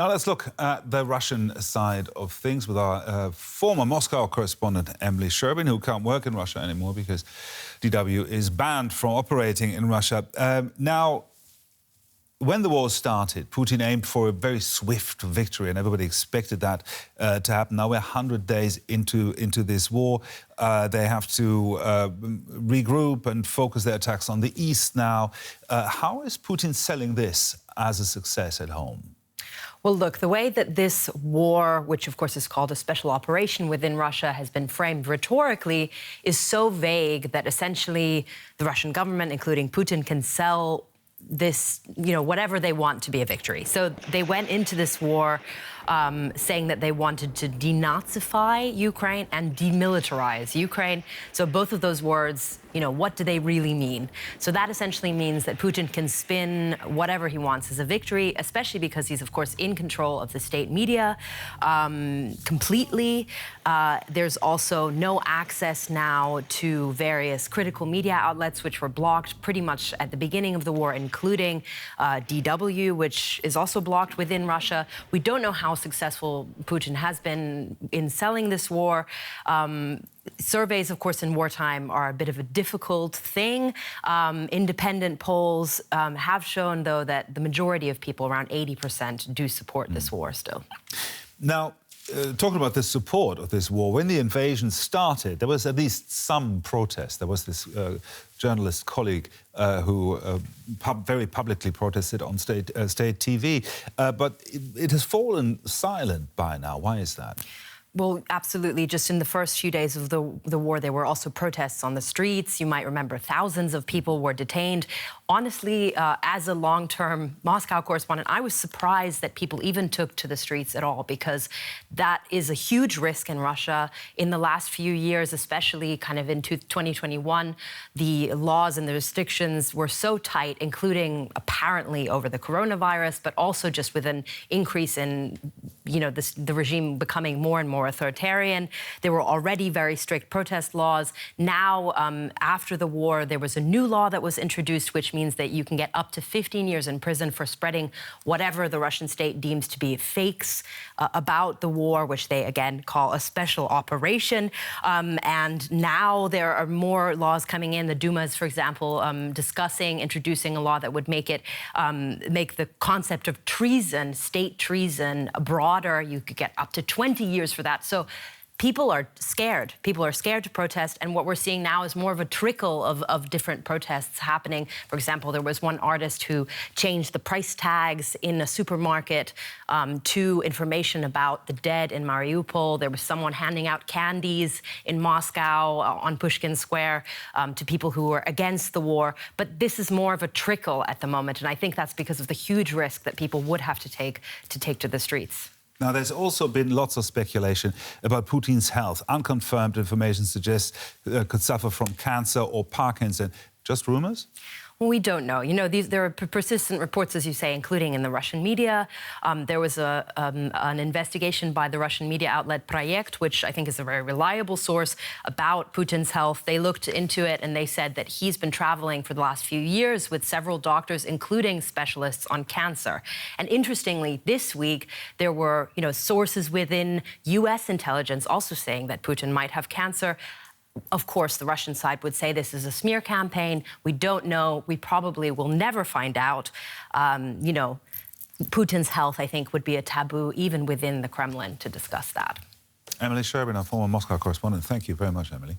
Now let's look at the Russian side of things with our former Moscow correspondent Emily Sherbin, who can't work in Russia anymore because DW is banned from operating in Russia. Now, when the war started, Putin aimed for a very swift victory, and everybody expected that to happen. Now we're 100 days into this war. They have to regroup and focus their attacks on the east now. How is Putin selling this as a success at home? Well, look, the way that this war, which of course is called a special operation within Russia, has been framed rhetorically is so vague that essentially the Russian government, including Putin, can sell this, whatever they want to be a victory. So they went into this war saying that they wanted to denazify Ukraine and demilitarize Ukraine. So both of those words, what do they really mean? So that essentially means that Putin can spin whatever he wants as a victory, especially because he's, of course, in control of the state media completely. There's also no access now to various critical media outlets, which were blocked pretty much at the beginning of the war, including DW, which is also blocked within Russia. We don't know how successful Putin has been in selling this war. Surveys, of course, in wartime are a bit of a difficult thing. Independent polls have shown, though, that the majority of people, around 80%, do support this war still. Now, talking about the support of this war, when the invasion started, there was at least some protest. There was this journalist colleague who very publicly protested on state TV. But it has fallen silent by now. Why is that? Well, absolutely. Just in the first few days of the war, there were also protests on the streets. You might remember thousands of people were detained. Honestly, as a long-term Moscow correspondent, I was surprised that people even took to the streets at all, because that is a huge risk in Russia. In the last few years, especially kind of into 2021, the laws and the restrictions were so tight, including apparently over the coronavirus, but also just with an increase in the regime becoming more and more authoritarian. There were already very strict protest laws. Now, after the war, there was a new law that was introduced, which means that you can get up to 15 years in prison for spreading whatever the Russian state deems to be fakes about the war, which they, again, call a special operation. And now there are more laws coming in. The Duma is, for example, introducing a law that would make the concept of treason, state treason, broader. You could get up to 20 years for that. So people are scared. People are scared to protest. And what we're seeing now is more of a trickle of different protests happening. For example, there was one artist who changed the price tags in a supermarket to information about the dead in Mariupol. There was someone handing out candies in Moscow on Pushkin Square to people who were against the war. But this is more of a trickle at the moment. And I think that's because of the huge risk that people would have to take to the streets. Now, there's also been lots of speculation about Putin's health. Unconfirmed information suggests could suffer from cancer or Parkinson. Just rumors? Well, we don't know. There are persistent reports, as you say, including in the Russian media. There was an investigation by the Russian media outlet Project, which I think is a very reliable source, about Putin's health. They looked into it and they said that he's been traveling for the last few years with several doctors, including specialists on cancer. And interestingly, this week, there were, sources within U.S. intelligence also saying that Putin might have cancer. Of course, the Russian side would say this is a smear campaign. We don't know. We probably will never find out. Putin's health, I think, would be a taboo even within the Kremlin to discuss that. Emily Sherbin, our former Moscow correspondent. Thank you very much, Emily.